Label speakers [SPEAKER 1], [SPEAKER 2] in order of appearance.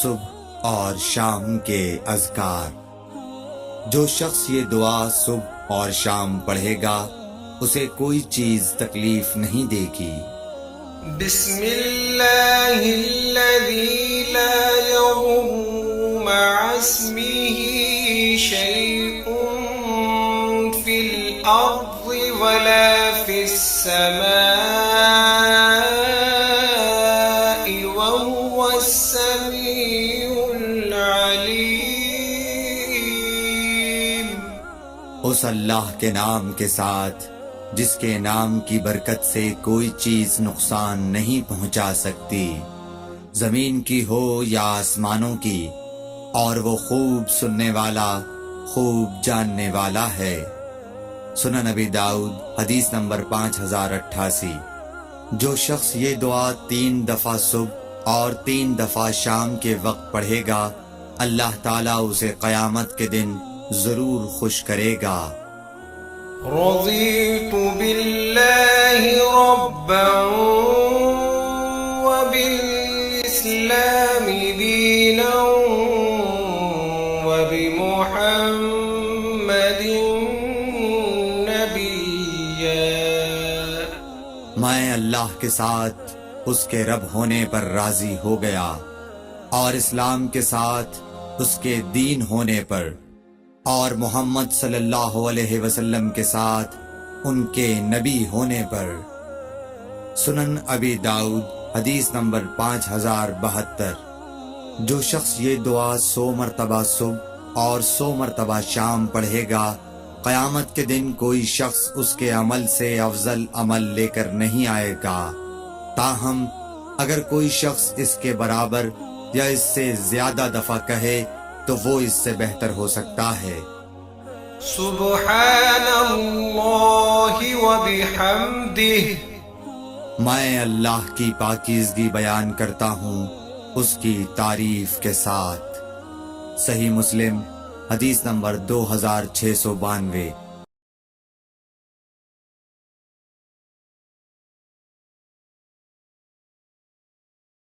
[SPEAKER 1] صبح اور شام کے اذکار۔ جو شخص یہ دعا صبح اور شام پڑھے گا اسے کوئی چیز تکلیف نہیں دے گی۔
[SPEAKER 2] بسم اللہ الذی لا یضر مع اسمہ شیء فی الارض ولا فی السماء وهو السمیع العلیم۔
[SPEAKER 1] اس اللہ کے نام کے ساتھ جس کے نام کی برکت سے کوئی چیز نقصان نہیں پہنچا سکتی، زمین کی ہو یا آسمانوں کی، اور وہ خوب سننے والا خوب جاننے والا ہے۔ سنن نبی داؤد حدیث نمبر 5088۔ جو شخص یہ دعا 3 دفعہ صبح اور 3 دفعہ شام کے وقت پڑھے گا اللہ تعالیٰ اسے قیامت کے دن ضرور خوش کرے گا۔
[SPEAKER 2] رضیت باللہ ربا وبالاسلام دینا وبمحمد نبیا۔
[SPEAKER 1] میں اللہ کے ساتھ اس کے رب ہونے پر راضی ہو گیا اور اسلام کے ساتھ اس کے دین ہونے پر اور محمد صلی اللہ علیہ وسلم کے ساتھ ان کے نبی ہونے پر۔ سنن ابی داؤد حدیث نمبر 5072۔ جو شخص یہ دعا 100 مرتبہ صبح اور 100 مرتبہ شام پڑھے گا قیامت کے دن کوئی شخص اس کے عمل سے افضل عمل لے کر نہیں آئے گا، تاہم اگر کوئی شخص اس کے برابر یا اس سے زیادہ دفعہ کہے تو وہ اس سے بہتر ہو سکتا ہے۔
[SPEAKER 2] سبحان اللہ وبحمدہ۔
[SPEAKER 1] میں اللہ کی پاکیزگی بیان کرتا ہوں اس کی تعریف کے ساتھ۔ صحیح مسلم حدیث نمبر 2692۔